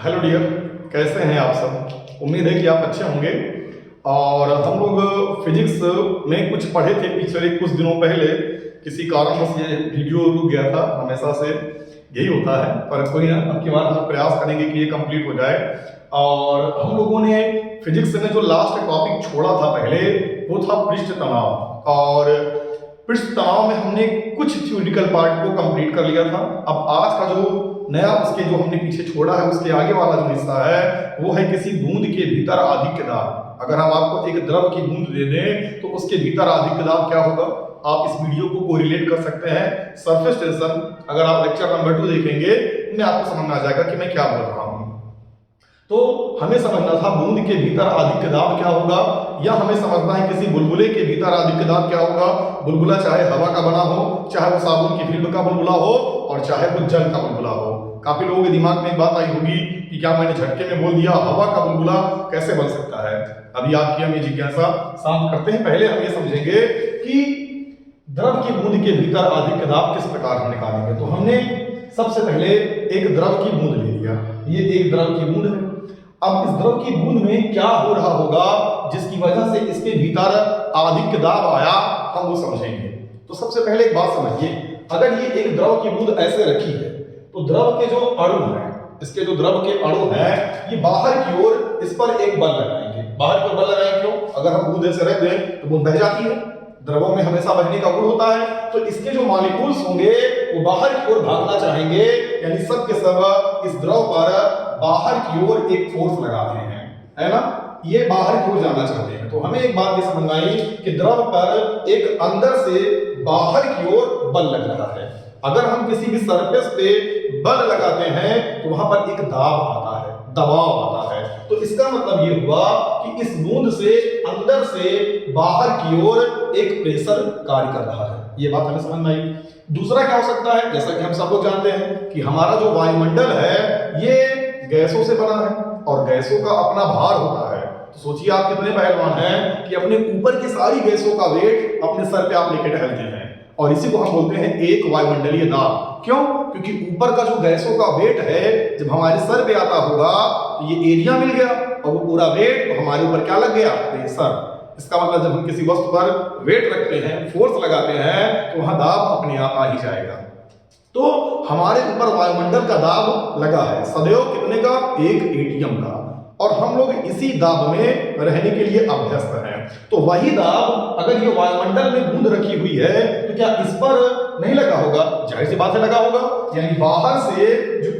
Hello dear, कैसे हैं आप सब। उम्मीद है कि आप अच्छे होंगे। और हम लोग फिजिक्स में कुछ पढ़े थे पिछले कुछ दिनों पहले। किसी कारणवश ये वीडियो रुक गया था, हमेशा से यही होता है, पर कोई ना, अब की बार हम प्रयास करेंगे कि ये कंप्लीट हो जाए। और हम लोगों ने फिजिक्स में जो लास्ट टॉपिक छोड़ा था पहले, वो था पृष्ठ तनाव। और पृष्ठ तनाव में हमने कुछ थ्योरेटिकल पार्ट को कंप्लीट कर लिया था। अब आज का जो नया उसके जो हमने पीछे छोड़ा है, उसके आगे वाला जो हिस्सा है वो है किसी बूंद के भीतर आधिक्य दाब। अगर हम आपको एक द्रव की बूंद दे दें तो उसके भीतर आधिक्य दाब क्या होगा, आप इस वीडियो को कोरिलेट कर सकते हैं सरफेस टेंशन। अगर आप लेक्चर नंबर 2 देखेंगे में आपको समझ में आ जाएगा कि मैं क्या बोल रहा हूं। तो हमें समझना था बूंद के भीतर आधिक्य दाब क्या होगा, या हमें समझना है किसी बुलबुले के भीतर आधिक्य दाब क्या होगा। बुलबुला चाहे हवा का बना हो, चाहे वो साबुन की फिल्म का बुलबुला हो, और चाहे वो जल का बुलबुला हो। काफी लोगों के दिमाग में एक बात आई होगी कि क्या मैंने झटके में बोल दिया हवा का बुलबुला कैसे बन सकता है। अभी आपकी हम ये जिज्ञासा शांत करते हैं। पहले हम ये समझेंगे कि द्रव की बूंद के भीतर आधिक्य दाब किस प्रकार हम निकालेंगे। तो हमने सबसे पहले एक द्रव की बूंद ले लिया, ये एक द्रव की बूंद है। अब इस द्रव की बूंद में क्या हो रहा होगा जिसकी वजह से इसके भीतर आधिक्य दाब आया, हम वो समझेंगे। तो सबसे पहले एक बात समझिए, अगर ये एक द्रव की बूंद ऐसे रखी है तो द्रव के जो अणु हैं, इसके जो द्रव के अणु हैं, ये बाहर की ओर इस पर एक बल लगाएंगे। बाहर की ओर बल लगाएंगे क्यों? अगर हम बूंद ऐसे रख दें तो बूंद बह जाती है, द्रवों में हमेशा बहने का गुण होता है। तो इसके जो मॉलिक्यूल्स होंगे वो बाहर की ओर भागना चाहेंगे, यानी सब के सब इस द्रव पर बाहर की ओर एक फोर्स लगाते हैं, है ना, ये बाहर की ओर जाना चाहते हैं। तो हमें एक बात ये समझ आई कि द्रव पर एक अंदर से बाहर की ओर बल लग रहा है। अगर हम किसी भी सरफेस पे बल लगाते हैं तो वहां पर एक दाब आता है, दबाव आता है। तो इसका मतलब ये हुआ कि इस बूंद से अंदर से बाहर की ओर एक प्रेशर कार्य कर रहा है। ये बात हमें समझ में आई। दूसरा क्या हो सकता है, जैसा कि हम सब लोग जानते हैं कि हमारा जो वायुमंडल है ये गैसों से बना है और गैसों का अपना भार होता है। तो सोचिए आप कितने पहलवान हैं कि अपने ऊपर की सारी गैसों का वेट अपने सर पे आप लेके टहलते हैं, और इसी को हम बोलते हैं एक वायुमंडलीय दाब। क्यों? क्योंकि ऊपर का जो गैसों का वेट है जब हमारे सर पे आता होगा तो ये एरिया मिल गया, और वो पूरा वेट तो हमारे ऊपर क्या लग गया, प्रेशर। इसका मतलब जब हम किसी वस्तु पर वेट रखते हैं, फोर्स लगाते हैं, तो वहां दाब अपने आप आ ही जाएगा। तो हमारे ऊपर वायुमंडल का दाब लगा है सदैव कितने का, 1 एटीएम का, और हम लोग इसी दाब में रहने के लिए अभ्यस्त हैं। तो वही दाब अगर ये वायुमंडल में बूंद रखी हुई है तो क्या इस पर नहीं लगा होगा? जाहिर सी बात है लगा होगा। यानी बाहर से जो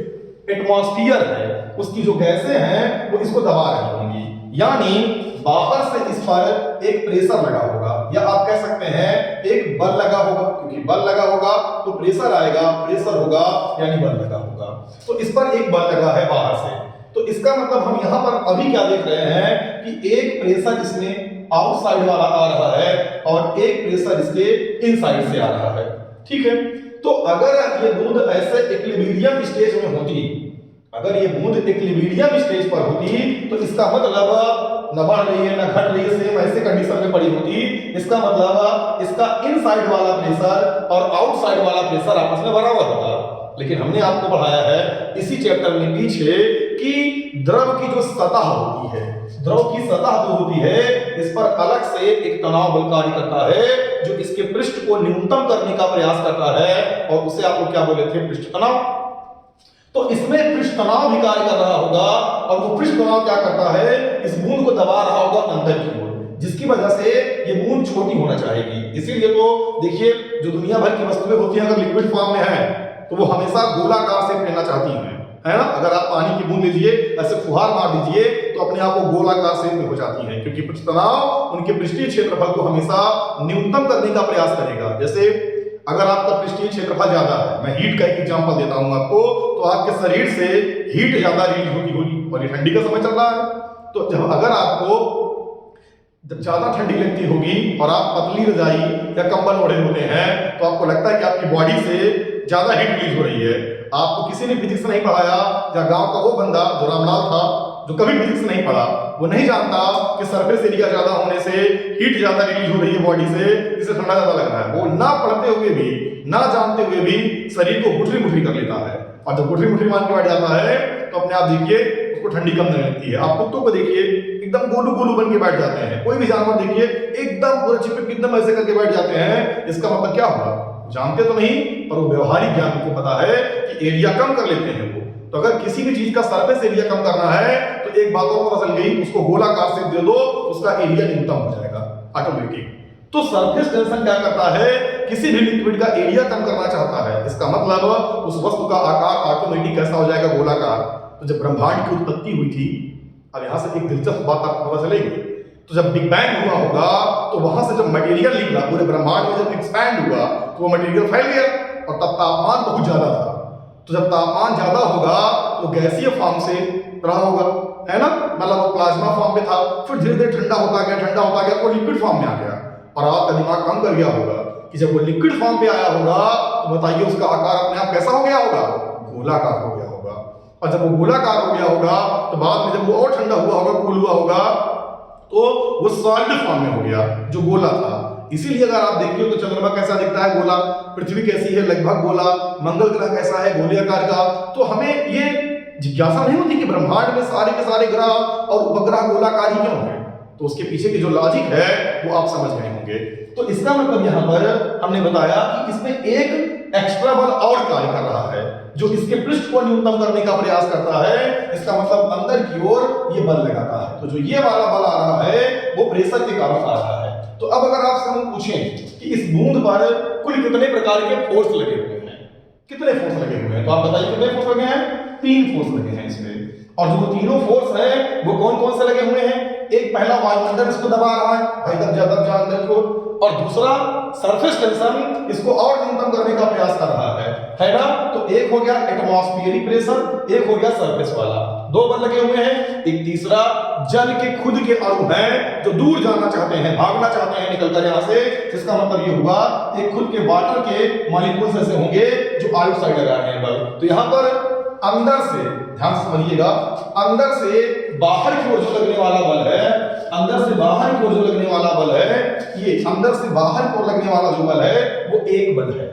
एटमॉस्फेयर है उसकी जो गैसें हैं वो इसको दबा रही होंगी, यानी बाहर से इस पर एक प्रेशर लगा होगा, या आप कह सकते हैं एक बल लगा होगा। क्योंकि बल लगा होगा तो प्रेशर आएगा, प्रेशर होगा यानी बल लगा होगा। तो इस पर एक बल लगा है बाहर से। तो इसका मतलब हम यहां पर अभी क्या देख रहे हैं कि एक प्रेशर इसमें आउटसाइड वाला आ रहा है और एक प्रेशर इसके इनसाइड से आ रहा है। ठीक है, तो अगर ये बूंद ऐसे इक्विलिब्रियम स्टेज में होती, अगर ये बूंद इक्विलिब्रियम स्टेज पर होती तो इसका मतलब न बढ़ रही है न घट रही है, सेम ऐसे कंडीशन में पड़ी होती। इसका मतलब इसका इनसाइड वाला प्रेशर और आउटसाइड वाला प्रेशर आपस में बराबर होगा। लेकिन हमने आपको पढ़ाया है इसी चैप्टर में पीछे कि द्रव की जो सतह होती है, द्रव की सतह जो होती है, इस पर अलग से एक तनाव बल कार्य करता है जो इसके पृष्ठ को न्यूनतम करने का प्रयास करता है, और उसे आप लोग क्या बोले थे, पृष्ठ तनाव। तो इसमें पृष्ठ तनाव भी कार्य कर रहा होगा, और वो पृष्ठ तनाव क्या करता है, इस बूंद को दबा रहा होगा अंदर की ओर, जिसकी वजह से ये बूंद छोटी होना चाहेगी। इसीलिए तो देखिए जो दुनिया भर की वस्तुएं होती हैं अगर लिक्विड फॉर्म में है तो वो हमेशा गोलाकार शेप लेना चाहती हैं, है ना। अगर आप पानी की बूंद लीजिए, ऐसे फुहार मार दीजिए तो अपने आप वो गोलाकार शेप में हो जाती हैं, क्योंकि पृष्ठ तनाव उनके पृष्ठीय क्षेत्रफल को हमेशा न्यूनतम करने का प्रयास करेगा। जैसे अगर आपका पृष्ठीय क्षेत्रफल ज्यादा है, मैं हीट का एक एग्जांपल देता हूं आपको, तो आपके शरीर से हीट ज्यादा रिलीज होती होगी, और ये ठंडी का समय चल रहा है। तो जब अगर आपको जब ज्यादा ठंडी लगती होगी और आप पतली रजाई या कंबल ओढ़े होते हैं तो आपको लगता है कि आपकी बॉडी से ज्यादा हीट रिलीज हो रही है। आपको किसी ने फिजिक्स नहीं पढ़ाया, या गांव का वो बंदा जो रामलाल था जो कभी फिजिक्स नहीं पढ़ा, वो नहीं जानता कि सरफेस एरिया ज्यादा होने से हीट ज्यादा रिलीज हो रही है बॉडी से, इससे ठंडा ज्यादा लग रहा है। वो ना पढ़ते हुए भी, ना जानते हुए भी शरीर को गुठली मुठली कर लेता है, और जब गुठली मुठली मान के बैठ जाता है तो अपने आप देखिए उसको ठंडी कम नहीं लगती है। आप कुत्तों को देखिए एकदम गोलू गोलू बन के बैठ जाते हैं, कोई भी जानवर देखिए एकदम पूरा चिपक एकदम ऐसे करके बैठ जाते हैं। इसका मतलब क्या हुआ? जानते तो नहीं, पर वो व्यवहारिक ज्ञान को पता है कि एरिया कम कर लेते हैं वो। तो अगर किसी भी चीज का सरफेस एरिया कम करना है तो एक बात और पता चल गई, उसको गोलाकार शेप दे दो, उसका एरिया न्यूनतम हो जाएगा ऑटोमेटिक। तो सरफेस टेंशन क्या करता है? किसी भी लिक्विड का एरिया कम करना चाहता है। इसका मतलब उस वस्तु का आकार ऑटोमेटिक कैसा हो जाएगा? गोलाकार। तो जब ब्रह्मांड की उत्पत्ति हुई थी, अब यहां से एक दिलचस्प बात आपको पता चलेगी, तो जब बिग बैंग हुआ होगा तो वहां से जब मटेरियल निकला पूरे ब्रह्मांड में, जब एक्सपैंड हुआ तो वो मटेरियल फैल गया, और तब तापमान बहुत ज्यादा था। तो जब तापमान ज्यादा होगा तो गैसीय फॉर्म से रहा होगा, है ना, मतलब वो प्लाज्मा फॉर्म में था, फिर धीरे धीरे ठंडा होता गया तो लिक्विड फॉर्म में आ गया। और आपका दिमाग काम कर गया होगा कि जब वो लिक्विड फॉर्म पे आया होगा तो बताइए उसका आकार अपने आप कैसा हो गया होगा? गोलाकार हो गया होगा। और जब वो गोलाकार हो गया होगा तो बाद में जब वो और ठंडा हुआ होगा, कूल हुआ होगा, तो वो सॉलिड फॉर्म में हो गया जो गोला था। इसीलिए अगर आप देखिए तो चंद्रमा कैसा दिखता है? गोला। पृथ्वी कैसी है? लगभग गोला। मंगल ग्रह कैसा है? गोले आकार का। तो हमें ये जिज्ञासा नहीं होती कि ब्रह्मांड में सारे के सारे ग्रह और उपग्रह गोलाकार ही क्यों हैं? तो उसके पीछे की जो लॉजिक है वो आप समझ गए होंगे। तो इसका मतलब यहां पर हमने बताया कि इसमें एक एक्स्ट्रा बल और कार्य कर रहा है जो इसके पृष्ठ को न्यूनतम करने का प्रयास करता है। इसका मतलब अंदर की ओर ये बल लगाता है। तो जो ये वाला बल आ रहा है वो प्रेशर के कारण आ रहा है। तो अब अगर आपसे हम पूछें कि इस बूंद पर कुल कितने प्रकार के फोर्स लगे हुए हैं, कितने फोर्स लगे हुए हैं, तो आप बताइए कितने फोर्स लगे हैं? 3 फोर्स लगे हैं इसमें। और जो तीनों फोर्स है वो कौन कौन से लगे हुए हैं? एक पहला वायुमंडल इसको दबा रहा है, भाई दब जा अंदर को, और दूसरा सरफेस टेंशन इसको और न्यूनतम करने का प्रयास कर रहा है ना। तो एक हो गया एटमॉस्फेरिक प्रेशर, एक हो गया सरफेस वाला, 2 बल लगे हुए हैं। एक तीसरा जल के खुद के अणु हैं जो दूर जाना चाहते हैं, भागना चाहते हैं निकलकर यहां से। इसका मतलब ये हुआ एक खुद के वाटर के मॉलिक्यूल्स ऐसे होंगे जो आउटसाइड लगा रहे हैं बल। तो यहां पर अंदर से, ध्यान से समझिएगा, अंदर से बाहर की ओर जो लगने वाला बल है, अंदर से बाहर की ओर जो लगने वाला बल है, ये अंदर से बाहर की ओर लगने वाला जो बल है वो एक बल है।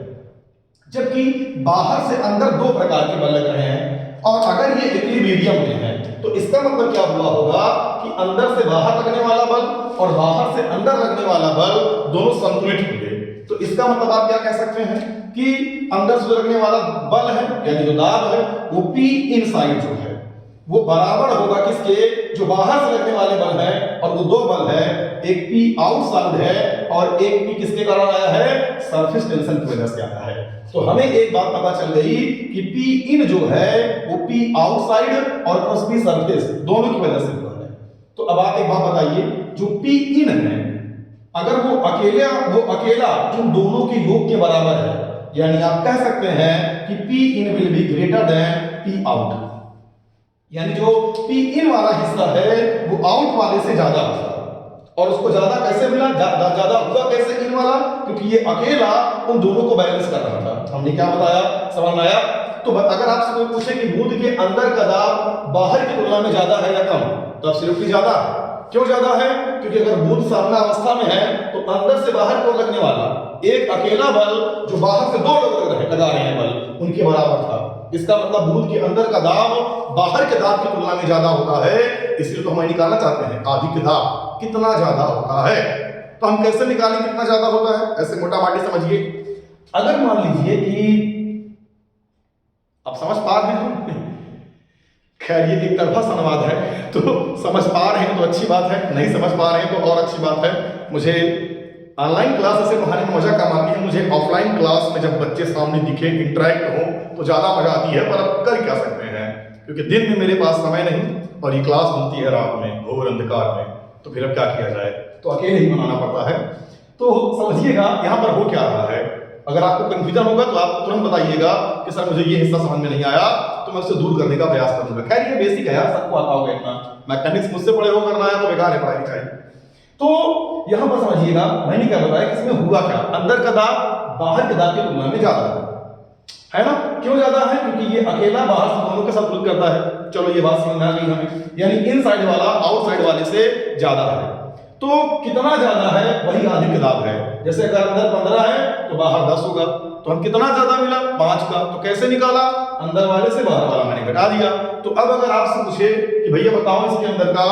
जबकि बाहर से अंदर 2 प्रकार के बल लग रहे हैं। और अगर ये इक्विलिब्रियम में है तो इसका मतलब क्या हुआ होगा कि अंदर से बाहर लगने वाला बल और बाहर से अंदर लगने वाला बल दोनों संतुलित होंगे। तो इसका मतलब आप क्या कह सकते हैं कि अंदर से लगने वाला बल है यानी जो दाब है वो P इनसाइड जो है वो बराबर होगा किसके? जो बाहर से लगने वाले बल है। और वो 2 बल है, एक P आउटसाइड है और एक P किसके कारण आया है? सरफेस टेंशन की वजह से आया है। तो हमें एक बात पता चल गई कि P इन जो है वो P आउटसाइड और प्लस P सरफेस दोनों की वजह से हुआ है। तो अब आप एक बात बताइए, जो P इन है अगर वो अकेला इन दोनों के योग के बराबर है, यानी आप कह सकते हैं कि P in will be greater than P out, यानी जो P इन वाला हिस्सा है वो आउट वाले से ज्यादा होगा। और उसको ज्यादा कैसे मिला? ज्यादा हुआ कैसे इन वाला? क्योंकि ये अकेला उन दोनों को बैलेंस कर रहा था। हमने क्या बताया? समझ में आया? तो अगर आपसे कोई पूछे कि बूंद के अंदर का दाब बाहर की तुलना में ज्यादा है या कम, तो एब्सोल्युटली ज्यादा। क्यों ज्यादा है? क्योंकि अगर बूंद सामना अवस्था में है तो अंदर से बाहर को लगने वाला एक अकेला बल जो बाहर से 2 लोग लगा रहे हैं बल, उनके बराबर था। इसका मतलब बूंद के अंदर का दाब बाहर के दाब की तुलना में ज्यादा होता है। इसलिए तो हम निकालना चाहते हैं अधिक दाब कितना ज्यादा होता है। तो हम कैसे निकालें कितना ज्यादा होता है? ऐसे मोटा माटी समझिए। अगर मान लीजिए कि आप समझ पा रहे हैं, खैर ये एक तरफा संवाद है, तो समझ पा रहे हैं तो अच्छी बात है, नहीं समझ पा रहे हैं तो और अच्छी बात है। मुझे ऑनलाइन क्लास से पढ़ाने में मजा कम आती है, मुझे ऑफलाइन क्लास में जब बच्चे सामने दिखे, इंटरेक्ट हो तो ज्यादा मजा आती है। पर अब कर क्या सकते हैं, क्योंकि दिन में मेरे पास समय नहीं और ये क्लास होती है रात में घोर अंधकार में, तो फिर अब क्या किया जाए, तो अकेले ही बनाना पड़ता है। तो समझिएगा यहाँ पर हो क्या रहा है। अगर आपको कंफ्यूजन होगा तो आप तुरंत बताइएगा कि सर मुझे ये हिस्सा समझ में नहीं आया, तो मैं उससे दूर करने का प्रयास करूंगा। खैर ये बेसिक है यार, सबको आता होगा इतना। मैकेनिक्स मुझसे पढ़े हो करना है तो बेकार है पढ़ाई लिखाई। तो यहां पर समझिएगा मैंने क्या बताया कि इसमें हुआ क्या, अंदर का दाब बाहर के दाब की तुलना में ज्यादा है। है ना? क्यों ज्यादा है? क्योंकि ये अकेला बाहर से दोनों के साथ ग्रुप करता है। चलो ये बात समझ आ गई हमें, यानी इन साइड वाला आउट साइड वाले से ज्यादा है। तो कितना ज्यादा है वही अधिक दाब है। जैसे अगर अंदर 15 है तो बाहर 10 होगा, तो हम कितना ज्यादा मिला? 5 का। तो कैसे निकाला? अंदर वाले से बाहर वाला मैंने घटा दिया। तो अब अगर आपसे पूछे कि भैया बताओ इसके अंदर का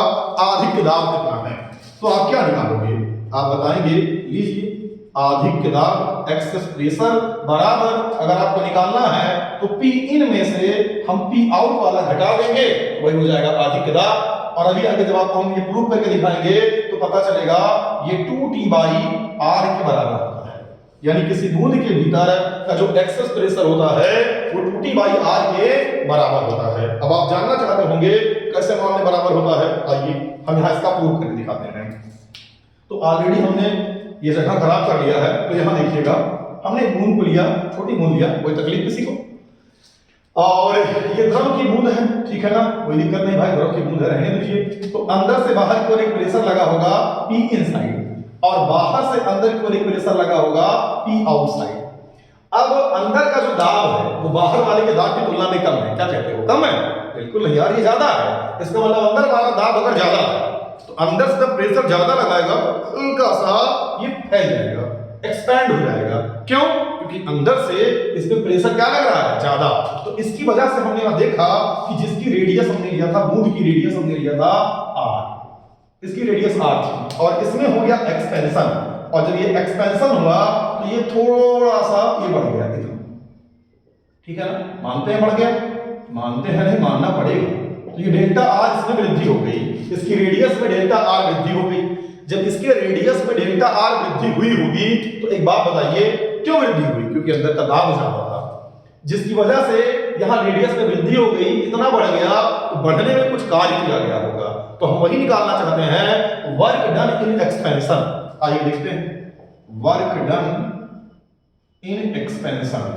अधिक दाब कितना है, तो आप क्या निकालोगे? आप बताएंगे, लीजिए अधिक दाब एक्सेस प्रेशर बराबर, अगर आपको निकालना है तो पी इन में से हम पी आउट वाला घटा देंगे तो वही हो जाएगा अधिक दाब। और अभी आगे जब आपको हम ये प्रूव करके दिखाएंगे तो पता चलेगा ये 2T/R के बराबर होता है। यानी किसी बूंद के भीतर का जो एक्सेस प्रेशर होता है वो 2T/R के बराबर होता है। अब आप जानना चाहते होंगे कैसे मामले बराबर होता है, आइए हम यहाँ इसका प्रूव करके दिखाते हैं। तो ऑलरेडी हमने ये जगह खराब कर लिया है, तो यहाँ देखिएगा हमने बूंद को लिया, छोटी बूंद लिया, कोई तकलीफ किसी को, और ये द्रव की बूंद है, ठीक है ना, कोई दिक्कत नहीं भाई, द्रव की बूंद है, रहने दीजिए। तो अंदर से बाहर की ओर एक प्रेशर लगा होगा पी इनसाइड, और बाहर से अंदर की ओर एक प्रेशर लगा होगा पी आउटसाइड। अब अंदर का जो दाब है वो बाहर वाले के दाब की तुलना में कम है। क्या कहते हो, कम है? बिल्कुल नहीं यार, ये ज्यादा है। इसका मतलब अंदर वाला दाब अगर ज्यादा है तो अंदर से जब प्रेशर ज्यादा लगाएगा हल्का सा ये फैल जाएगा, एक्सपैंड हो जाएगा। क्यों? क्योंकि अंदर से इसमें प्रेशर क्या लग रहा है? ज्यादा। तो इसकी वजह से हमने यहां देखा कि जिसकी रेडियस हमने लिया था, बूंद की रेडियस हमने लिया था r, इसकी रेडियस r थी, और इसमें हो गया एक्सपेंशन, और जब ये एक्सपेंशन हुआ तो ये थोड़ा सा ये बढ़ गया इतना, ठीक है ना? मानते हैं बढ़ गया? मानते हैं नहीं, मानना पड़ेगा। तो ये डेल्टा r इसमें वृद्धि हो गई, इसकी रेडियस में डेल्टा r वृद्धि हो गई। जब इसके रेडियस में डेल्टा r वृद्धि हुई होगी तो एक बात बताइए क्यों वृद्धि हुई? क्योंकि अंदर का दाब ज्यादा था, जिसकी वजह से यहां रेडियस में वृद्धि हो गई, इतना बढ़ गया, तो बढ़ने में कुछ कार्य किया गया होगा। तो हम वही निकालना चाहते हैं, वर्क डन इन एक्सपेंशन। आइए देखते हैं, वर्क डन इन एक्सपेंशन,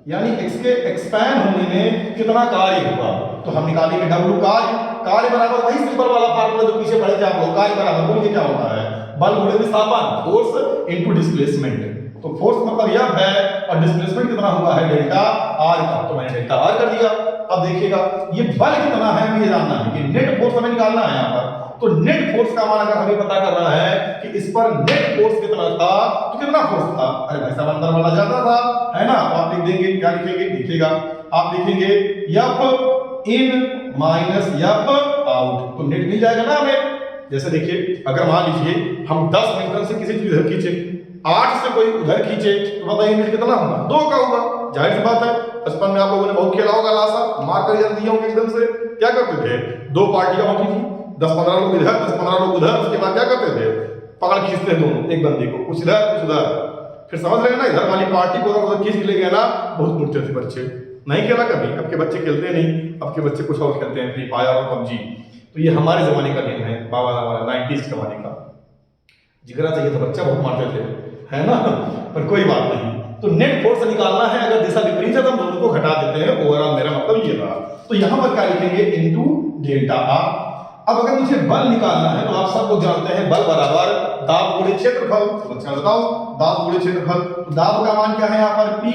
यानी इसके एक्सपैंड होने में कितना कार्य हुआ। तो हम निकालेंगे W कार्य बराबर वही सिंपल वाला फार्मूला जो पीछे पढ़े थे आप लोग। कार्य बराबर बोलिए क्या होता है? बल गुणे विस्थापन, फोर्स इनटू डिस्प्लेसमेंट। तो फोर्स मतलब यह है, और डिस्प्लेसमेंट कितना हुआ है? डेल्टा r का, तो मैंने डेल्टा r कर दिया। अब देखिएगा ये बल कितना है हमें ये जानना है, ये नेट फोर्स हमें निकालना है यहाँ पर। तो नेट फोर्स का मान अगर हमें पता करना है कि इस पर नेट फोर्स कितना था, तो कितना फोर्स था? अरे भाई साहब अंदर वाला ज्यादा था, है ना? तो आप लिख देंगे, क्या लिखेंगे? लिखिएगा, आप लिखेंगे F इन माइनस F आउट, तो नेट मिल जाएगा ना हमें। जैसे देखिए, अगर मान लीजिए हम 10 न्यूटन से किसी चीज इधर खींचे, 8 से कोई उधर खींचे, तो बताइए नेट कितना होगा? 2 का होगा। जाहिर सी बात है, बचपन में आप लोगों ने बहुत खेला होगा लासा, मार कर जल्दी दिया होंगे एकदम से। क्या करते थे? 2 पार्टियां होती थी, 10-15 लोग इधर, 10-15 लोग उधर। उसके बाद क्या करते थे? पकड़ खींचते हैं दोनों, एक बंदे को, कुछ इधर कुछ उधर। फिर समझ रहे हैं ना, इधर वाली पार्टी को अगर खींच ले गया ना, बहुत मुड़ते थे बच्चे। नहीं खेला कभी? अब के बच्चे खेलते नहीं, अब के बच्चे कुछ और खेलते हैं, फ्री फायर और पबजी। तो ये हमारे जमाने का गेम है, बाबा हमारा 90s जमाने का। जिगरा चाहिए तो बच्चा बहुत मारते थे, है ना? पर कोई बात नहीं। तो नेट फोर्स निकालना है, अगर दिशा विपरीत है तो हम दोनों को घटा देते हैं। ओवरऑल मेरा मतलब ये था। तो यहां पर क्या लिखेंगे? Into delta r। अब अगर मुझे बल निकालना है तो आप सब लोग जानते हैं बल बराबर दाब गुणे क्षेत्रफल। तो अच्छा बताओ, दाब गुणे क्षेत्रफल। तो दाब का मान क्या है यहाँ पर? P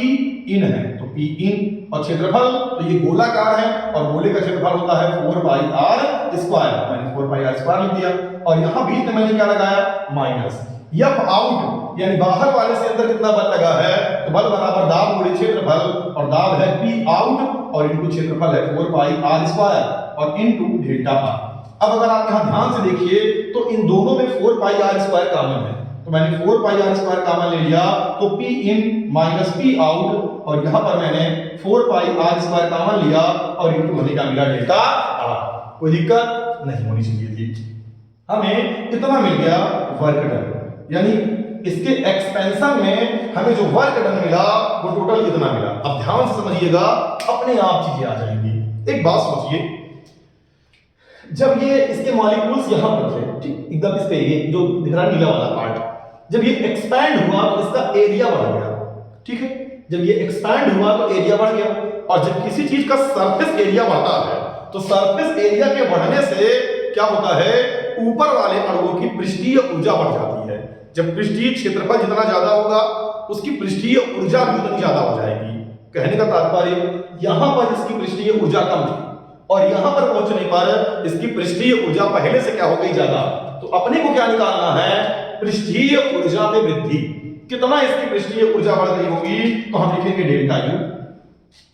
इन है, तो P इन, और क्षेत्रफल तो ये गोलाकार है, और गोले का क्षेत्रफल होता है 4πr स्क्वायर। मैंने 4πr स्क्वायर लिख दिया, और यहाँ बीच में मैंने क्या लगाया? माइनस F आउट, यानी बाहर वाले से अंदर कितना बल लगा है? तो बल बराबर दाब गुणे क्षेत्रफल, और दाब है P आउट, और इनटू क्षेत्रफल है 4πr स्क्वायर, और इनटू डेल्टा r। अब अगर आप यहां ध्यान से देखिए तो इन दोनों में 4πr स्क्वायर कॉमन है, तो मैंने 4πr स्क्वायर कॉमन ले लिया, तो P इन माइनस P आउट, और यहां पर मैंने 4πr स्क्वायर कॉमन लिया, और इनटू होने का मिला डेल्टा r। कोई दिक्कत नहीं होनी चाहिए थी। हमें इतना मिल गया वर्क डन, यानी इसके एक्सपेंशन में हमें जो वर्क डन मिला वो टोटल कितना मिला। अब ध्यान से समझिएगा, अपने आप चीजें आ जाएंगी। एक बात सोचिए, जब ये इसके मॉलिक्यूल्स यहां पर थे, ठीक एकदम इस पे, ये जो दिख रहा है नीला वाला पार्ट, जब ये एक्सपैंड हुआ तो इसका एरिया बढ़ गया, ठीक है? जब ये एक्सपैंड हुआ तो एरिया बढ़ गया, और जब किसी चीज का सरफेस एरिया बढ़ता है तो सरफेस एरिया के बढ़ने से क्या होता है? ऊपर वाले अणुओं की पृष्ठीय ऊर्जा बढ़ जाती है। जब पृष्ठीय क्षेत्रफल जितना ज्यादा होगा उसकी पृष्ठीय ऊर्जा भी उतनी ज्यादा हो जाएगी। कहने का तात्पर्य यहां पर इसकी पृष्ठीय ऊर्जा कम थी और यहां पर पहुंचने पर इसकी पृष्ठीय ऊर्जा पहले से क्या हो गई ज्यादा। तो अपने को क्या निकालना है, पृष्ठीय ऊर्जा में वृद्धि, कितना इसकी पृष्ठीय ऊर्जा बढ़ गई होगी। तो हम लिखेंगे डेल्टा यू,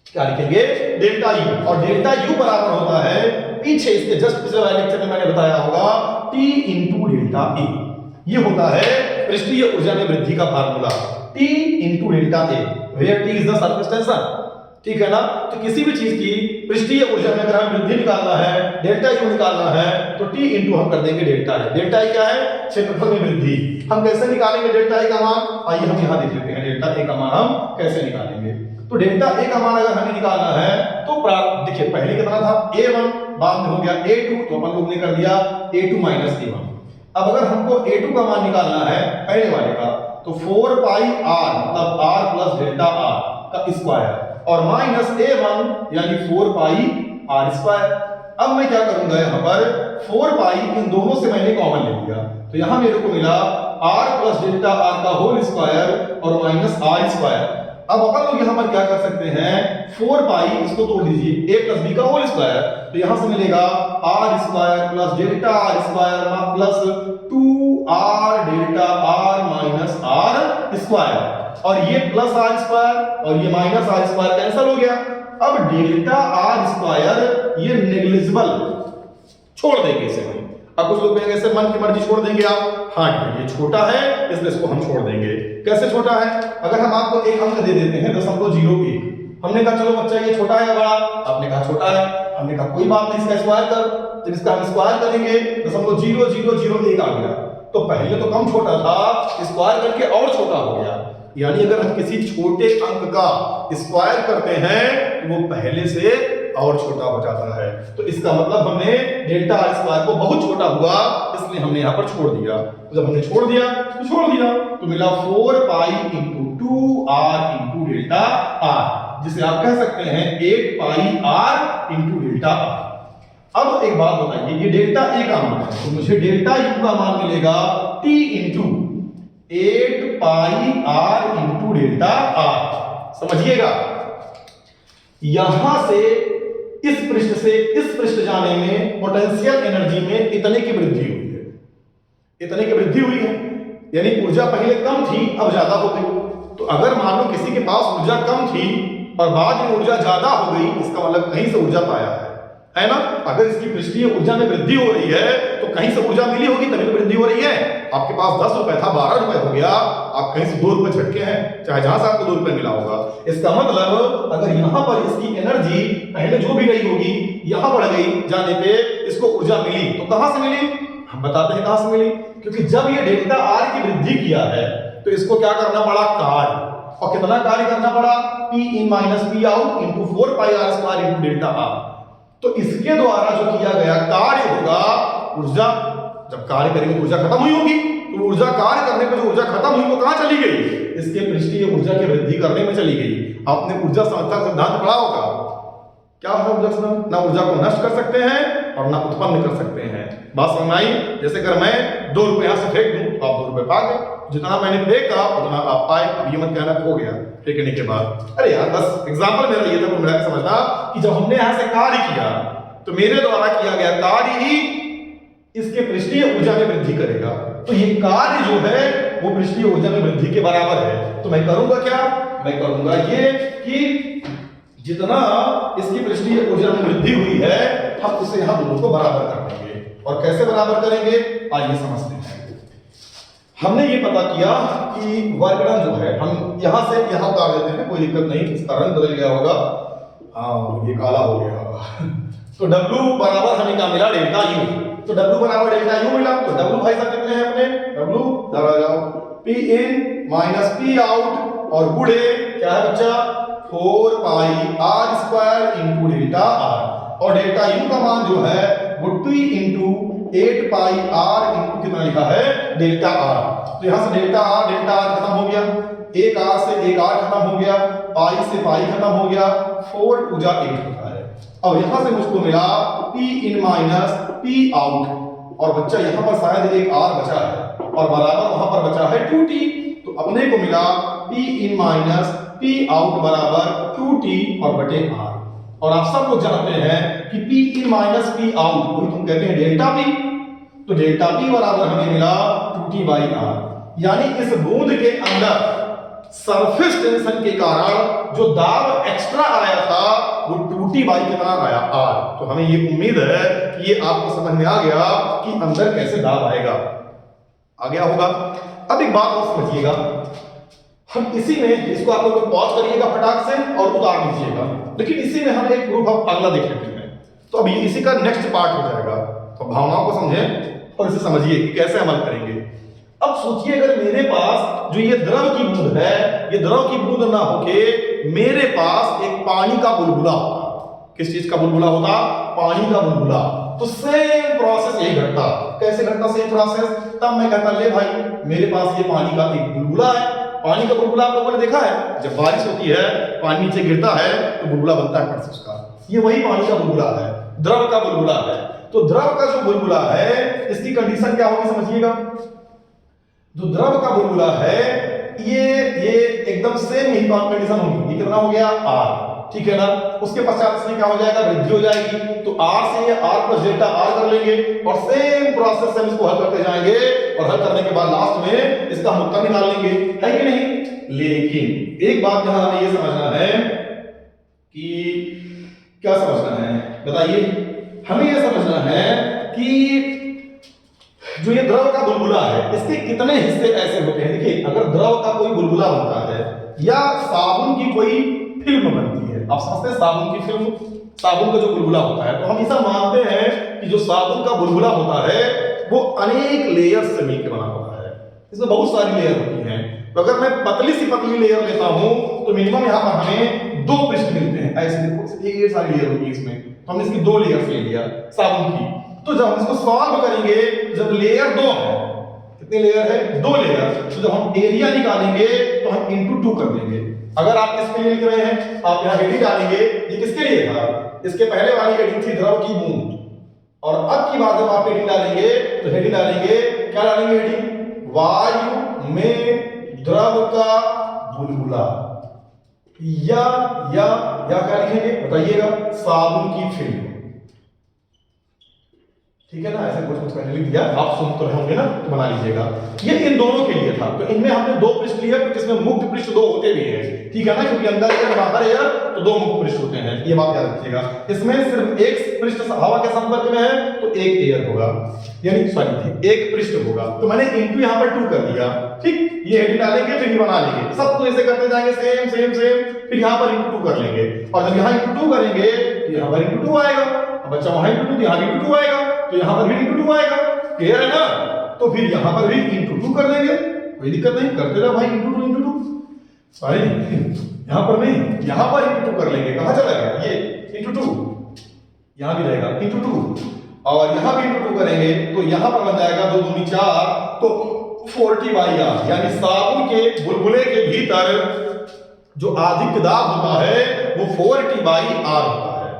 क्या लिखेंगे, डेल्टा यू। और डेल्टा यू बराबर होता है, पीछे इसके जस्ट पिछले वाले लेक्चर में मैंने बताया होगा, टी इंटू डेल्टा ए। ये होता है पृष्ठीय ऊर्जा में वृद्धि का formula, T into delta A, where T is the surface tension, ठीक है ना। तो किसी भी चीज की पृष्ठीय ऊर्जा में अगर हमें वृद्धि निकालना है, डेल्टा यू निकालना है, तो टी इंटू हम कर देंगे डेल्टा ए। डेल्टा ए क्या है, क्षेत्रफल में वृद्धि। हम कैसे निकालेंगे डेल्टा ए का मान, आइए हम यहां देख लेते हैं डेल्टा ए का मान हम कैसे निकालेंगे। तो डेल्टा ए का मान अगर हमें निकालना है तो देखिए पहले कितना था, a1, बाद में हो गया a2, तो अपन लोग ने कर दिया a2 माइनस a1। अब अगर हमको a2 का मान निकालना है पहले वाले का, तो 4 पाई r मतलब r प्लस डेल्टा r का स्क्वायर और माइनस a1 यानी 4 पाई r स्क्वायर। अब मैं क्या करूंगा, यहां पर 4 पाई इन दोनों से मैंने कॉमन ले लिया, तो यहां मेरे को मिला r प्लस डेल्टा r का होल स्क्वायर और माइनस r स्क्वायर। अब अपन लोग यहां पर क्या कर सकते हैं, 4 पाई इसको तोड़ दीजिए, a प्लस b का होल स्क्वायर, तो यहां से मिलेगा r square plus delta r square plus 2r delta r minus r square, और ये प्लस r स्क्वायर और ये माइनस r स्क्वायर कैंसिल हो गया। अब डेल्टा r स्क्वायर ये नेग्लिजिबल, छोड़ देंगे इसे हम। अब कुछ लोग कहेंगे ऐसे मन की मर्जी छोड़ देंगे आप, हाँ ये छोटा है इसलिए इसको हम छोड़ देंगे। कैसे छोटा है, अगर हम आपको एक अंक दे देते हैं 0.01, हमने कहा चलो बच्चा ये छोटा है बड़ा, आपने कहा छोटा है, हमने कहा कोई बात नहीं इसका स्क्वायर कर, जब इसका हम स्क्वायर करेंगे 0.0001 आ गया, तो पहले तो कम छोटा था, स्क्वायर करके और छोटा हो गया। यानी अगर हम किसी छोटे अंक का स्क्वायर करते हैं तो वो पहले से और छोटा हो जाता है। तो इसका मतलब हमने डेल्टा आर स्क्वायर को बहुत छोटा हुआ इसलिए हमने यहाँ पर छोड़ दिया। तो जब हमने छोड़ दिया तो छोड़ दिया, तो मिला 4 pi into 2r into delta R, जिसे आप कह सकते हैं 8 पाई r इंटू डेल्टा आर। अब एक बात बताइए, ये डेल्टा ए का मान है, तो मुझे डेल्टा यू का मान मिलेगा t इंटू 8 पाई r इंटू डेल्टा आर। समझिएगा, यहां से इस पृष्ठ से इस पृष्ठ जाने में पोटेंशियल एनर्जी में इतने की वृद्धि हुई है, इतने की वृद्धि हुई है, यानी ऊर्जा पहले कम थी अब ज्यादा हो गई। तो अगर मान लो किसी के पास ऊर्जा कम थी और बाद में ऊर्जा ज्यादा हो गई, इसका मतलब कहीं से ऊर्जा पाया है ना। अगर इसकी पृष्ठीय ऊर्जा में वृद्धि हो रही है तो कहीं से ऊर्जा मिली होगी तभी तो वृद्धि हो रही है। आपके पास 10 रुपए था 12 रुपए हो गया, आप कहीं से 2 रुपए झटके हैं, चाहे जहां से आपको 2 रुपए मिला होगा। इसका मतलब अगर यहां पर इसकी एनर्जी पहले जो भी गई होगी यहां बढ़ गई, जाने पे इसको ऊर्जा मिली, तो कहां से मिली, हम बताते हैं कहां से मिली। क्योंकि जब ये डेल्टा आर की वृद्धि किया है तो इसको क्या करना पड़ा, कार्य, और कितना कार्य करना पड़ा, P in minus P out into 4 pi r square into delta R. तो इसके द्वारा जो किया गया कार्य होगा ऊर्जा, जब कार्य करेंगे ऊर्जा खत्म हुई होगी, तो ऊर्जा कार्य करने पे जो ऊर्जा खत्म हुई वो कहां चली गई, इसके पृष्ठीय ऊर्जा की वृद्धि करने में चली गई। आपने ऊर्जा संरक्षण सिद्धांत पढ़ा होगा, क्या है ऊर्जा संरक्षण, ना ऊर्जा को नष्ट कर सकते हैं और ना उत्पन्न कर सकते हैं। बात समझ आई, जैसे अगर मैं 2 रुपए यहां से फेंक दूं तो आप 2 रुपए पा गए, जितना मैंने फेंका उतना आप पाए। अब ये मत कहना खो गया फेंकने के बाद। अरे यार बस एग्जांपल मेरा ये था, तो मेरा समझना कि जब हमने यहां से कार्य किया तो मेरे द्वारा किया गया कार्य ही इसके पृष्ठीय ऊर्जा में वृद्धि करेगा। तो ये कार्य जो है वो पृष्ठीय ऊर्जा में वृद्धि के बराबर है। तो मैं करूंगा क्या, मैं करूंगा ये कि जितना इसकी पृष्ठीय ऊर्जा में वृद्धि हुई है हम उसे यहां दोनों को बराबर कर देंगे। और कैसे बराबर करेंगे आइए समझते हैं। हमने ये पता किया कि वर्क डन जो है हम यहां से यहां उतार देते हैं, कोई दिक्कत नहीं, इसका रंग बदल गया होगा, हाँ ये काला हो गया होगा। तो W बराबर हमें क्या मिला, डेल्टा यू। तो W बराबर डेल्टा यू मिला, तो W भाई साहब कितने हैं अपने, W जरा जाओ P in minus P out और गुणे क्या है बच्चा 4 पाई r square into delta r, और डेल्टा यू का मान जो है वो T इंटू 8 पाई r इंटू कितना लिखा है डेल्टा r। तो यहां से डेल्टा r खत्म हो गया, एक r से एक r खत्म हो गया, पाई से पाई खत्म हो गया, 4 2 जा 8 होता है। अब यहां से मुझको मिला P in minus P out, और बच्चा यहां पर शायद एक r बचा है और बराबर वहां पर बचा है 2t, तो अपने को मिला P in minus P out बराबर क्यू टी और बटे आर। और आप सब लोग जानते हैं कि P in minus P out वही तुम कहते हैं डेल्टा पी। तो डेल्टा पी बराबर हमें मिला 2t बाई आर। यानी इस बूंद के अंदर सरफेस टेंशन के कारण जो दाब एक्स्ट्रा आया था वो 2t बाई कितना आया आर। तो हमें ये उम्मीद है कि ये आपको समझ में आ गया कि अंदर कैसे दाब आएगा, आ गया होगा। अब एक बात और समझिएगा, हम इसी में इसको आप लोग पॉज करिएगा फटाक से और उतार दीजिएगा, लेकिन इसी में हम एक प्रूफ अब अगला देख लेते हैं। तो अभी इसी का नेक्स्ट पार्ट हो जाएगा। तो भावनाओं को समझें और इसे समझिए कि कैसे अमल करेंगे। अब सोचिए अगर मेरे पास जो ये द्रव की बूंद है, ये द्रव की बूंद ना होके मेरे पास एक पानी का बुलबुला होता। किस चीज का बुलबुला होता? पानी का बुलबुला। तो सेम प्रोसेस यही घटता। कैसे घटता सेम प्रोसेस? तब मैं कहता ले भाई मेरे पास ये पानी का एक बुलबुला है। पानी का बुलबुला आप लोगों ने देखा है, जब बारिश होती है पानी नीचे गिरता है तो बुलबुला बनता है फट से उसका। ये वही पानी का बुलबुला है, द्रव का बुलबुला है। तो द्रव का जो बुलबुला है इसकी कंडीशन क्या होगी समझिएगा। जो द्रव का बुलबुला है ये एकदम सेम ही कंडीशन होगी। ये कितना हो गया आर, ठीक है ना। उसके पश्चात इसमें क्या हो जाएगा, वृद्धि हो जाएगी। तो आर से ये आर प्लस डेल्टा आर कर लेंगे और सेम प्रोसेस से हम इसको हल करते जाएंगे और हल करने के बाद लास्ट में इसका हम उत्तर निकाल लेंगे, है कि नहीं। लेकिन एक बात यहां हमें ये समझना है कि क्या समझना है बताइए, हमें ये समझना है कि जो ये द्रव का बुलबुला है इसके कितने हिस्से ऐसे होते हैं। देखिए अगर द्रव का कोई बुलबुला बनता है या साबुन की कोई फिल्म बनती है, आप समझते हैं साबुन की फिल्म, साबुन का जो बुलबुला होता है, तो हम ऐसा मानते हैं कि जो साबुन का बुलबुला होता है वो अनेक लेयर से मिलकर बना होता है। इसमें बहुत सारी लेयर होती हैं। तो अगर मैं पतली सी पतली लेयर लेता हूं तो मिनिमम यहां पर हमें 2 पृष्ठ मिलते हैं। ऐसे देखो ये सारी लेयर होगी इसमें, तो हमने इसकी 2 लेयर ले लिया साबुन की। तो जब हम इसको सॉल्व करेंगे, जब लेयर 2 है, कितनी लेयर है 2 लेयर, तो जब हम एरिया निकालेंगे तो हम इंटू 2 कर देंगे। अगर आप किसके लिए लिख रहे हैं, आप यहाँ हेडिंग डालेंगे, ये किसके लिए था, इसके पहले वाली हेडिंग थी द्रव की बूंद, और अब की बात जब आप हेडिंग डालेंगे तो हेडिंग डालेंगे, क्या डालेंगे हेडिंग, वायु में द्रव का बुलबुला, या क्या लिखेंगे बताइएगा, साबुन की फिल्म, ठीक है ना। ऐसे कुछ मैंने लिख दिया, आप सुन तो रहे होंगे ना, तो बना लीजिएगा। ये इन दोनों के लिए था। तो इनमें हमने 2 पृष्ठ लिए, तो इसमें मुक्त पृष्ठ 2 होते भी हैं, ठीक है ना, क्योंकि अंदर एयर बाहर एयर, तो 2 मुक्त पृष्ठ होते हैं, ये बात याद रखिएगा। इसमें सिर्फ एक पृष्ठ हवा के संपर्क में है तो एक एयर होगा, यानी सॉरी एक पृष्ठ होगा। तो मैंने इंटू यहाँ पर 2 कर दिया, ठीक। ये हेडिंग डालेंगे फिर ये बना लेंगे, सबको ऐसे करते जाएंगे सेम सेम सेम, फिर यहाँ पर इंटू 2 कर लेंगे, और जब यहाँ इंटू 2 करेंगे तो यहाँ पर इंटू 2 आएगा। अब बच्चा वहां इंटू 2 यहाँ भी इंटू 2 आएगा, तो यहां पर भी इंटू 2 आएगा, क्लियर है ना। तो फिर यहां पर भी इंटू 2 कर देंगे, कोई दिक्कत नहीं, करते रहो भाई इंटू 2 सॉरी यहां पर नहीं, यहां पर इंटू 2 कर लेंगे। कहां चला गया ये इंटू 2, यहां भी रहेगा इंटू 2, और यहां भी इंटू 2 करेंगे तो यहां पर बन जाएगा 2 दूनी 4, तो 40 बाई आर, यानी साबुन के बुलबुले के भीतर जो अधिक दाब होता है वो 40 बाई आर होता है।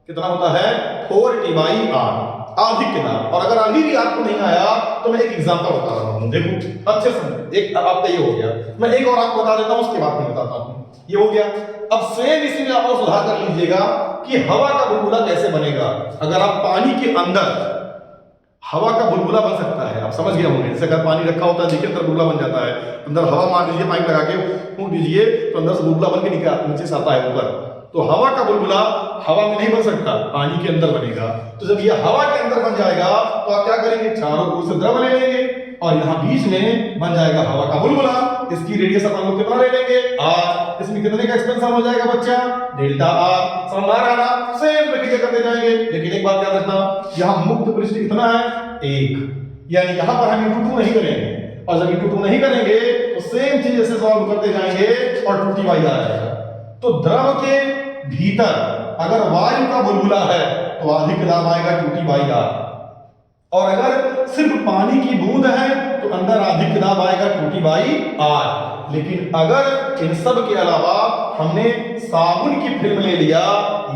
कितना होता है 40 बाई आर, अधिक दाब। और अगर अभी भी आपको नहीं आया तो मैं एक एग्जांपल बता रहा हूं, देखो अच्छे से। एक आपका ये हो गया, मैं एक और आपको बता देता हूं, उसके बाद मैं बताता हूं। ये हो गया। अब सेम इसी में आप सुधार कर लीजिएगा कि हवा का बुलबुला कैसे बनेगा। अगर आप पानी के अंदर हवा का बुलबुला बन सकता है, आप समझ गए होंगे। जैसे अगर पानी रखा होता है, देखिए अंदर बुलबुला बन जाता है, अंदर हवा मार दीजिए, पाइप लगा के फूंक दीजिए तो अंदर से बुलबुला बन के नीचे से आता है ऊपर। तो हवा का बुलबुला हवा में नहीं बन सकता, पानी के अंदर बनेगा। तो जब ये हवा के अंदर बन जाएगा तो आप क्या करेंगे, चारों ओर से द्रव ले लेंगे और यहाँ बीच में बन जाएगा हवा का बुलबुला। इसकी रेडियस अपन लोग कितना ले लेंगे, आर। इसमें कितने का एक्सपेंशन हो जाएगा बच्चा, डेल्टा आर। समझ आ रहा ना, सेम प्रक्रिया करते जाएंगे। लेकिन एक बात याद रखना, यहाँ मुक्त पृष्ठ कितना है 1, यानी यहाँ पर हम इंटू 2 नहीं करेंगे, और जब इंटू 2 नहीं करेंगे तो सेम चीज ऐसे सॉल्व करते जाएंगे और 2t बाई आर आएगा। तो द्रव के भीतर अगर वायु का बुलबुला है तो अधिक दाब आएगा 2t बाई आर, और अगर सिर्फ पानी की बूंद है तो अंदर अधिक दाब आएगा 2t बाई आर। लेकिन अगर इन सब के अलावा हमने साबुन की फिल्म ले लिया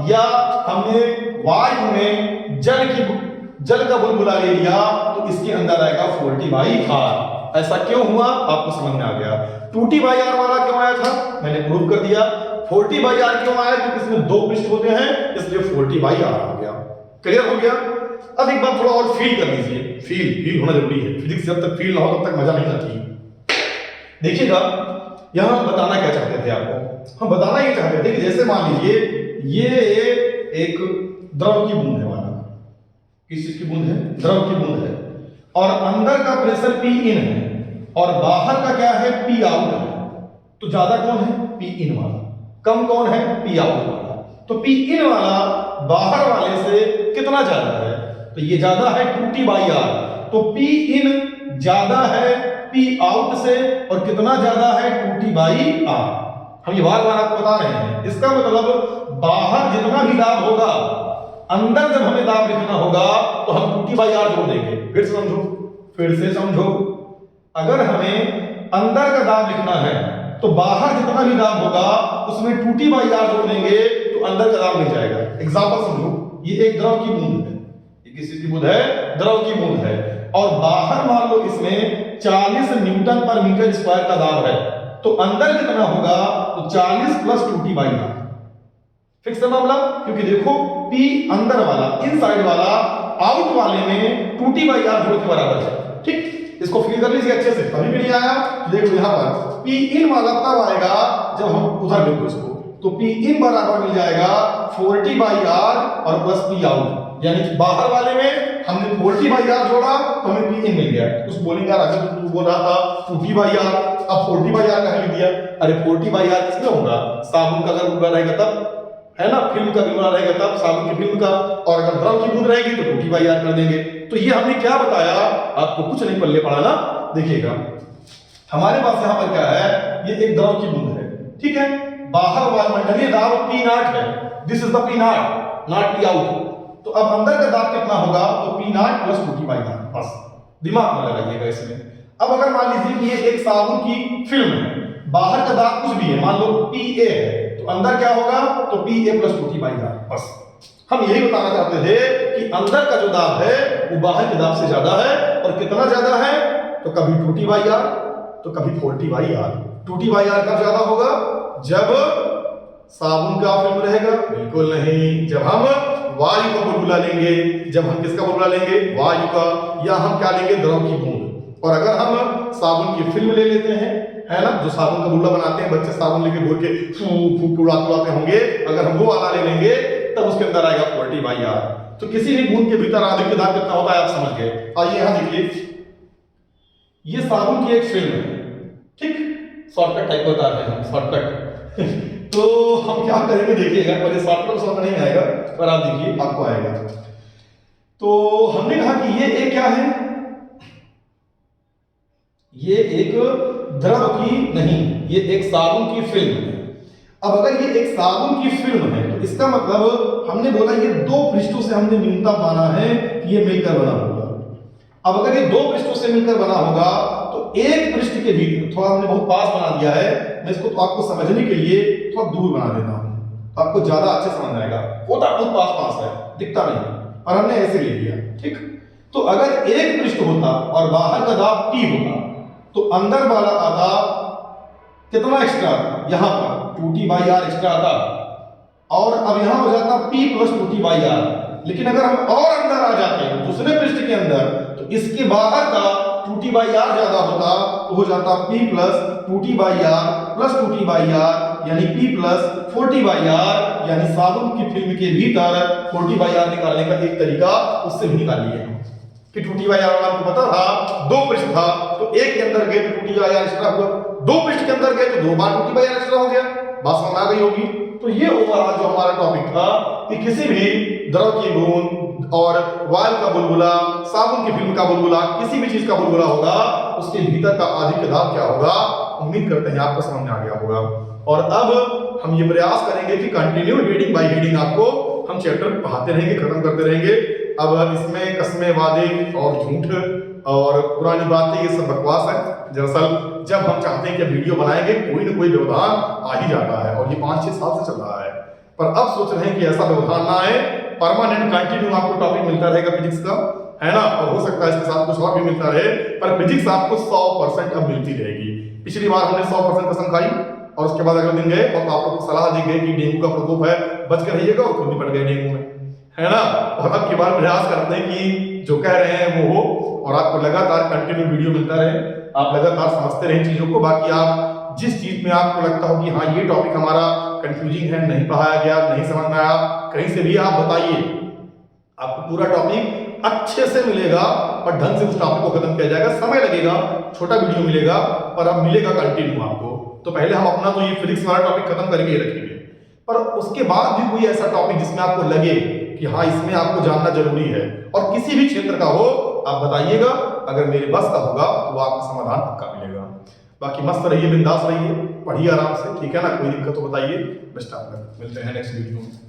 या हमने वायु में जल का बुलबुला ले लिया तो इसके अंदर आएगा 40 बाई आर। ऐसा क्यों हुआ आपको समझ में आ गया। 2t/r वाला क्यों आया था, मैंने प्रूव कर दिया। 40/r क्यों आया, क्योंकि इसमें दो पृष्ठ होते हैं, इसलिए 40/r आ गया। क्लियर हो गया। अब एक बात थोड़ा और फील कर लीजिए, फील होना जरूरी है। फिजिक्स जब तक फील ना हो तब तक मजा नहीं आती। देखिएगा यहां हम बताना क्या चाहते थे आपको, हम बताना ये चाहते थे कि जैसे मान लीजिए ये एक द्रव की बूंद है, माना किस चीज की बूंद है, द्रव की बूंद है, और अंदर का प्रेशर P in है और बाहर का क्या है, P out है। तो ज्यादा कौन है, P in वाला, कम कौन है, P out वाला। तो P in वाला बाहर वाले से कितना ज्यादा है, तो ये ज्यादा है 2t/r। तो P in ज्यादा है P out से, और कितना ज्यादा है, 2t/r। हम ये बार बार आपको बता रहे हैं। इसका मतलब बाहर जितना भी दाब होगा, अंदर जब हमें दाब लिखना होगा तो हम 2t/r जोड़ देंगे। फिर से समझो, अगर हमें अंदर का दाब लिखना है तो बाहर जितना भी दाब होगा उसमें 2t/r जोड़ देंगे तो अंदर का दाब मिल जाएगा। एग्जांपल समझो, ये एक द्रव की बूंद है, ये किसी की बूंद है, द्रव की बूंद है, और बाहर मान लो इसमें 40 न्यूटन पर मीटर स्क्वायर का दाब है, तो अंदर कितना होगा, तो 40 प्लस 2t/r। फिक्स है मामला, क्योंकि देखो P अंदर वाला, इनसाइड वाला, आउट वाले में 2t/r जोड़ के बराबर है। ठीक, इसको फील कर लीजिए अच्छे से। कभी भी नहीं आया तो देखो यहां पर P in वाला तब आएगा जब हम उधर देखो इसको, तो P in बराबर मिल जाएगा 40/r और प्लस P out, यानी कि बाहर वाले में हमने 40/r जोड़ा तो हमें P in मिल गया। कुछ बोलेंगे यार अगर तू बोल रहा था 2t/r, अब 40/r कहां लिख दिया। अरे 40/r किसमें होगा, साबुन का अगर बुलबुला रहेगा तब, है ना, फिल्म का बुलबुला रहेगा तब, साबुन की फिल्म का, और अगर द्रव की बूंद रहेगी तो 2t/r कर देंगे। तो ये हमने क्या बताया आपको, कुछ नहीं पल्ले पड़ा ना। देखिएगा हमारे पास यहां पर क्या है, ये एक द्रव की बूंद है, ठीक है, बाहर वायुमंडलीय दाब P0 है, this is the P0, not P out। तो अब अंदर का दाब कितना होगा, तो P0 प्लस 2t/r। बस दिमाग में लगाइएगा इसमें। अब अगर मान लीजिए कि ये एक साबुन की फिल्म है, बाहर का दाब कुछ भी है, मान लो PA है, तो अंदर क्या होगा, तो PA प्लस 2t/r। बस हम यही बताना चाहते थे कि अंदर का जो दाब है वो बाहर के दाब से ज्यादा है, और कितना ज्यादा है, तो कभी 2t/r तो कभी 40/r। 2t/r कब ज्यादा होगा, जब साबुन का फिल्म रहेगा, बिल्कुल नहीं, जब हम वायु का बुलबुला लेंगे, जब हम किसका बुलबुला लेंगे, वायु का, या हम क्या लेंगे, द्रव की बूंद। और अगर हम साबुन की फिल्म ले लेते हैं, है ना, जो साबुन का बुलबुला बनाते हैं बच्चे, साबुन लेके घोल के फूक उड़ाते होंगे, अगर हम वो वाला ले लेंगे तब उसके अंदर आएगा 40/r। तो किसी भी बूंद के भीतर अधिक दाब कितना होता है आप समझ गए। आइए यहां देखिए, ये साबुन की एक फिल्म है, ठीक, शॉर्टकट टाइप बता रहे हैं हम, शॉर्टकट। तो हम क्या करेंगे, देखिएगा, पहले शॉर्टकट समझ नहीं आएगा, पर आप देखिए आपको आएगा। तो हमने कहा कि ये एक क्या है, ये एक द्रव की नहीं, ये एक साबुन की फिल्म है। अब अगर ये एक साबुन की फिल्म है तो इसका मतलब हमने बोला ये दो पृष्ठों से हमने न्यूनतम माना है कि ये मिलकर बना होगा। अब अगर ये दो पृष्ठों से मिलकर बना होगा तो एक पृष्ठ के भीतर, थोड़ा हमने बहुत पास बना दिया है, मैं इसको तो आपको समझने के लिए थोड़ा दूर बना देता हूं, तो आपको ज्यादा अच्छे समझ आएगा। होता बहुत पास है, दिखता नहीं, और हमने ऐसे ले लिया, ठीक। तो अगर एक पृष्ठ होता और बाहर का दाब P होता तो अंदर वाला का दाब कितना एक्स्ट्रा था, यहां पर 2t/r एक्स्ट्रा था, और अब यहां हो जाता P प्लस 2t/r। लेकिन अगर हम और अंदर आ जाते हैं दूसरे पृष्ठ के अंदर, तो इसके बाहर का 2t/r ज्यादा होता, तो हो जाता P plus 2t/r plus 2t/r, यानी P प्लस 40/r, यानी साबुन की फिल्म के भीतर 40/r निकालने का एक तरीका उससे भी निकाल लिए हम कि 2t/r वाला आपको पता था, दो पृष्ठ था तो एक के अंदर गए तो 2t/r एक्स्ट्रा हुआ, दो पृष्ठ के अंदर गए तो दो बार 2t/r एक्स्ट्रा हो गया। बात समझ आ गई होगी। तो ये ओवरऑल जो हमारा टॉपिक था कि किसी भी द्रव की बूंद और वायु का बुलबुला, साबुन की फिल्म का बुलबुला, किसी भी चीज का बुलबुला होगा, उसके भीतर का अधिक दाब क्या होगा। उम्मीद करते हैं आपको समझ में आ गया होगा। और अब हम ये प्रयास करेंगे कि कंटिन्यू रीडिंग बाय रीडिंग आपको हम चैप्टर पढ़ाते रहेंगे, खत्म करते रहेंगे। अब इसमें कसमें, वादे और झूठ और पुरानी बातें, ये सब बकवास है। दरअसल जब हम चाहते हैं कि वीडियो बनाएंगे, कोई ना कोई व्यवधान आ ही जाता है, और ये 5-6 साल से चल रहा है। पर अब सोच रहे हैं कि ऐसा व्यवधान ना आए, परमानेंट कंटिन्यू आपको टॉपिक मिलता रहेगा फिजिक्स का, है ना। और हो सकता है इसके साथ कुछ और भी मिलता रहे, पर फिजिक्स आपको 100% अब मिलती रहेगी। पिछली बार हमने 100% कसम खाई और उसके बाद अगले दिन गए और आप लोग को सलाह दी गई कि डेंगू का प्रकोप है, बच कर रहिएगा, और खुद भी पड़ गए डेंगू में, है ना। और अब की बार प्रयास करते हैं कि जो कह रहे हैं वो हो और आपको लगातार कंटिन्यू वीडियो मिलता रहे, आप लगातार समझते रहें चीजों को। बाकी आप जिस चीज में आपको लगता हो कि हाँ ये टॉपिक हमारा कंफ्यूजिंग है, नहीं पढ़ाया गया, नहीं समझ में आया, कहीं से भी आप बताइए, आपको पूरा टॉपिक अच्छे से मिलेगा और ढंग से उस टॉपिक को खत्म किया जाएगा। समय लगेगा, छोटा वीडियो मिलेगा, पर अब मिलेगा कंटिन्यू आपको। तो पहले हम अपना तो ये फिजिक्स वाला टॉपिक खत्म करके ही रखेंगे, पर उसके बाद भी कोई ऐसा टॉपिक जिसमें आपको लगे कि हाँ इसमें आपको जानना जरूरी है और किसी भी क्षेत्र का हो, आप बताइएगा। अगर मेरे बस का होगा तो आपका समाधान पक्का मिलेगा। बाकी मस्त रहिए, बिंदास रहिए, पढ़िए आराम से, ठीक है ना। कोई दिक्कत तो बताइए। बेस्ट ऑफ लक, मिलते हैं नेक्स्ट वीडियो में।